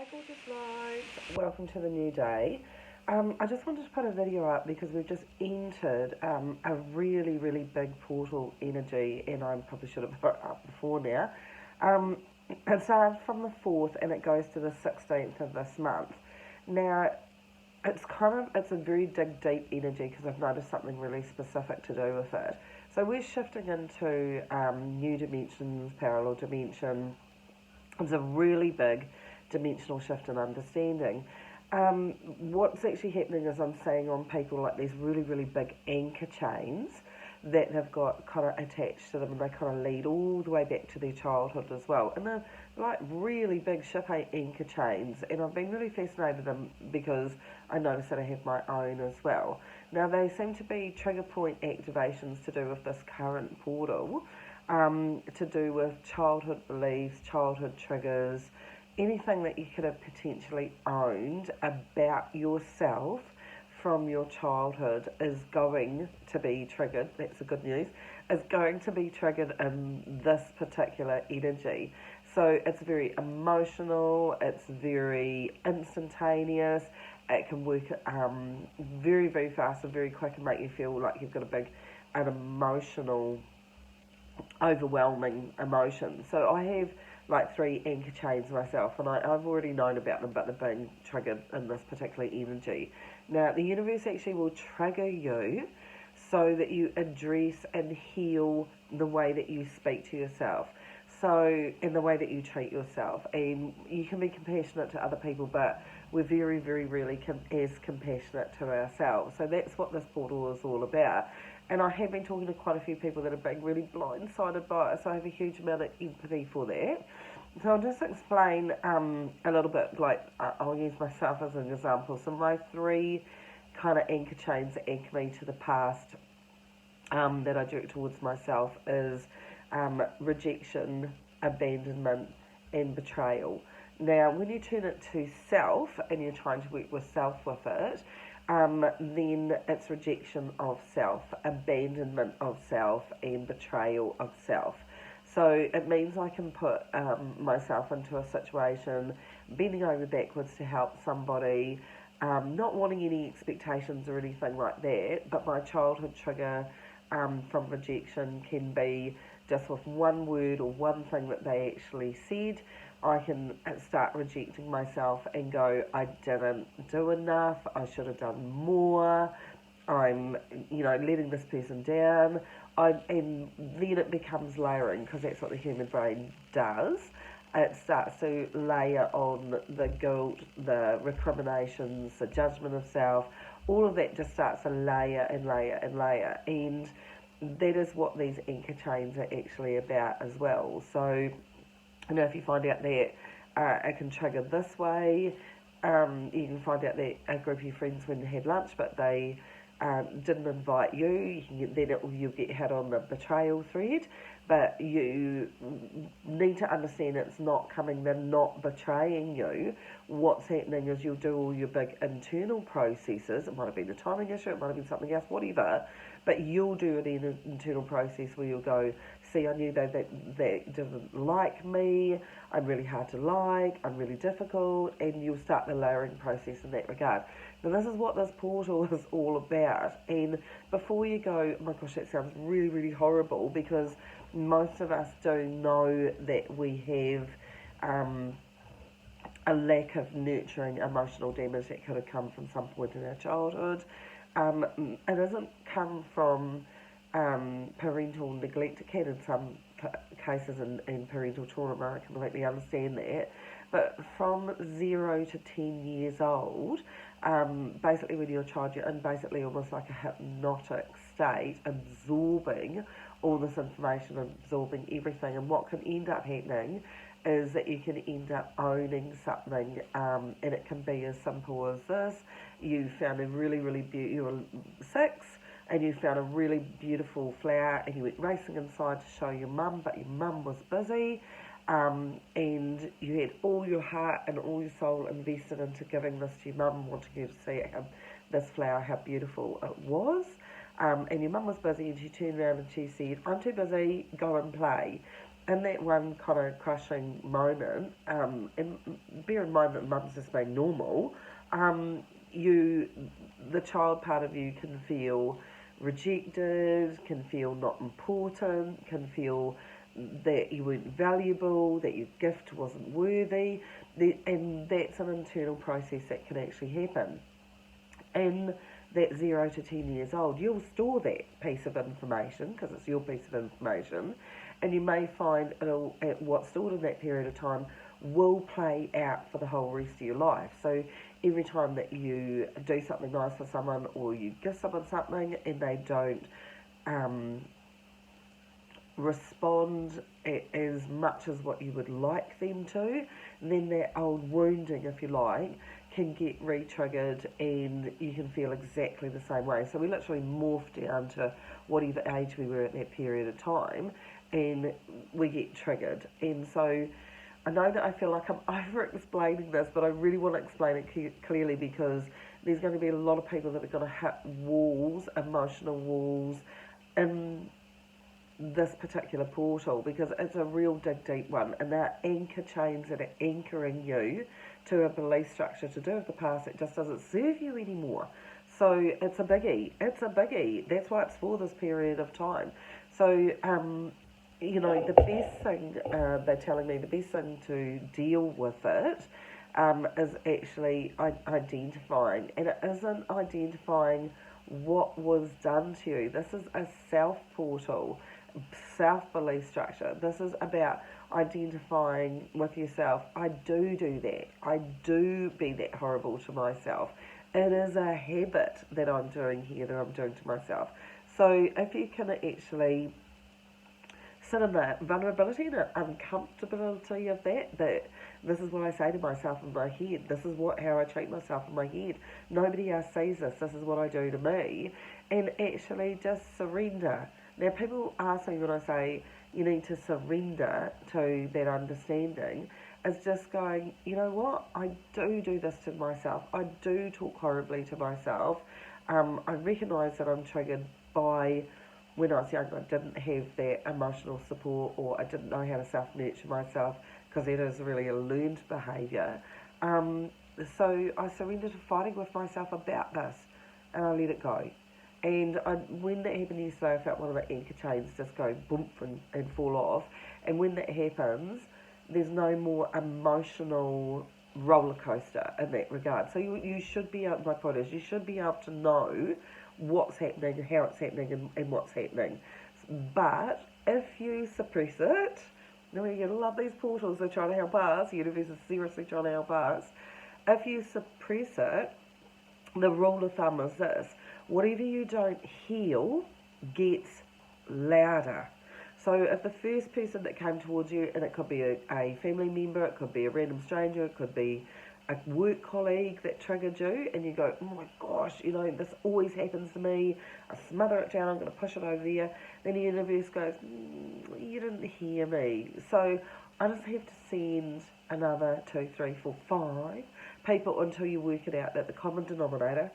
Hi gorgeous lights, welcome to the new day. I just wanted to put a video up because we've just entered a really big portal energy, and I probably should have put it up before now. Um, it starts from the 4th and it goes to the 16th of this month. Now, it's a very deep energy because I've noticed something really specific to do with it. So we're shifting into new dimensions, parallel dimension. It's a really big dimensional shift in understanding. What's actually happening is I'm seeing on people like these really big anchor chains that have got kind of attached to them, and they kind of lead all the way back to their childhood as well. And they're like really big ship anchor chains, and I've been really fascinated with them because I notice that I have my own as well. Now they seem to be trigger point activations to do with this current portal, to do with childhood beliefs, childhood triggers, anything that you could have potentially owned about yourself from your childhood is going to be triggered. That's the good news. Is going to be triggered in this particular energy. So it's very emotional, it's very instantaneous, it can work very fast and very quick and make you feel like you've got an emotional overwhelming emotion. So I have like 3 anchor chains myself, and I've already known about them, but they're being triggered in this particular energy. Now, the universe actually will trigger you so that you address and heal the way that you speak to yourself. So, in the way that you treat yourself. And you can be compassionate to other people, but we're very rarely as compassionate to ourselves. So that's what this portal is all about. And I have been talking to quite a few people that have been really blindsided by it, so I have a huge amount of empathy for that. So I'll just explain a little bit, like I'll use myself as an example. So my 3 kind of anchor chains that anchor me to the past, that I direct towards myself is rejection, abandonment, and betrayal. Now, when you turn it to self and you're trying to work with self with it, then it's rejection of self, abandonment of self, and betrayal of self. So it means I can put myself into a situation, bending over backwards to help somebody, not wanting any expectations or anything like that, but my childhood trigger from rejection can be just with one word or one thing that they actually said. I can start rejecting myself and go, I didn't do enough, I should have done more, I'm, letting this person down. And then it becomes layering, because that's what the human brain does. It starts to layer on the guilt, the recriminations, the judgment of self. All of that just starts to layer and layer and layer. And that is what these anchor chains are actually about as well. So, if you find out that it can trigger this way, you can find out that a group of your friends went and had lunch, but they didn't invite you. You'll get hit on the betrayal thread, but you need to understand it's not coming. They're not betraying you. What's happening is you'll do all your big internal processes. It might have been a timing issue, it might have been something else, whatever. But you'll do it in an internal process where you'll go, see, I knew that didn't like me, I'm really hard to like, I'm really difficult, and you'll start the layering process in that regard. Now, this is what this portal is all about. And before you go, oh my gosh, that sounds really horrible, because most of us do know that we have a lack of nurturing emotional damage that could have come from some point in our childhood. It doesn't come from parental neglect. It can in some cases in parental trauma. I completely understand that. But from 0 to 10 years old, basically when you're a child, you're in basically almost like a hypnotic state, absorbing all this information, absorbing everything. And what can end up happening is that you can end up owning something, and it can be as simple as this. You found a really beautiful, you were 6, and you found a really beautiful flower, and you went racing inside to show your mum, but your mum was busy, and you had all your heart and all your soul invested into giving this to your mum, wanting her to see this flower, how beautiful it was. And your mum was busy, and she turned around and she said, I'm too busy, go and play. in that one kind of crushing moment, and bear in mind that mum's just being normal, um, you, the child part of you can feel rejected, can feel not important, can feel that you weren't valuable, that your gift wasn't worthy, and that's an internal process that can actually happen. In that 0 to 10 years old, you'll store that piece of information because it's your piece of information, and you may find what's stored in that period of time will play out for the whole rest of your life. So every time that you do something nice for someone or you give someone something and they don't um, respond as much as what you would like them to, then that old wounding, if you like, can get re-triggered and you can feel exactly the same way. So we literally morph down to whatever age we were at that period of time and we get triggered. And so I know that I feel like I'm over-explaining this, but I really want to explain it clearly because there's going to be a lot of people that are going to hit walls, emotional walls, in this particular portal because it's a real dig deep one, and they're anchor chains that are anchoring you to a belief structure to do with the past that just doesn't serve you anymore. So it's a biggie. It's a biggie. That's why it's for this period of time. So the best thing they're telling me, the best thing to deal with it is actually identifying, and it isn't identifying what was done to you. This is a self portal, self belief structure. This is about identifying with yourself. I do that. I do be that horrible to myself. It is a habit that I'm doing here, that I'm doing to myself. So if you can actually sit in the vulnerability and the uncomfortability of that this is what I say to myself in my head, this is how I treat myself in my head, nobody else sees this is what I do to me, and actually just surrender. Now people ask me when I say you need to surrender to that understanding, is just going, you know what, I do this to myself, I do talk horribly to myself, I recognise that I'm triggered by when I was younger, I didn't have that emotional support, or I didn't know how to self-nurture myself because it is really a learned behaviour. So I surrendered to fighting with myself about this, and I let it go. And when that happened yesterday, I felt one of my anchor chains just go boom and fall off. And when that happens, there's no more emotional roller coaster in that regard. So you should be able, my point is, you should be able to know what's happening and how it's happening and what's happening. But if you suppress it, now you love these portals, they're trying to help us, the universe is seriously trying to help us. If you suppress it, the rule of thumb is this: whatever you don't heal gets louder. So if the first person that came towards you, and it could be a family member, it could be a random stranger, it could be a work colleague that triggered you, and you go, oh my gosh, this always happens to me, I smother it down, I'm going to push it over there, then the universe goes, you didn't hear me. So I just have to send another 2, 3, 4, 5 people until you work it out that the common denominator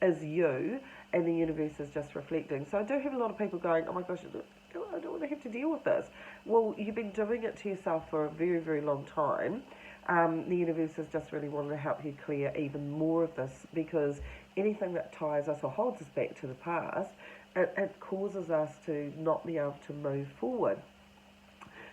is you, and the universe is just reflecting. So I do have a lot of people going, oh my gosh, I don't want to have to deal with this. Well, you've been doing it to yourself for a very, very long time. The universe is just really wanting to help you clear even more of this, because anything that ties us or holds us back to the past, it causes us to not be able to move forward.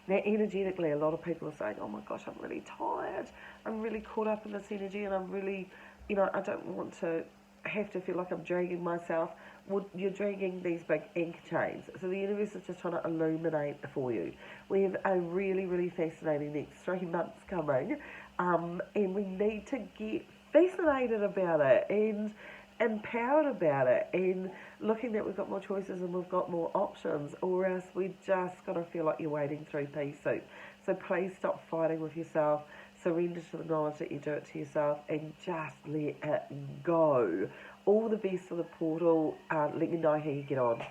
Now, energetically, a lot of people are saying, oh my gosh, I'm really tired, I'm really caught up in this energy, and I'm really, I don't want to have to feel like I'm dragging myself. Well, you're dragging these big anchor chains. So the universe is just trying to illuminate for you. We have a really, really fascinating next 3 months coming, and we need to get fascinated about it and empowered about it, and looking that we've got more choices and we've got more options, or else we just got to feel like you're wading through pea soup. So please stop fighting with yourself, surrender to the knowledge that you do it to yourself, and just let it go. All the best for the portal. Let me know how you get on.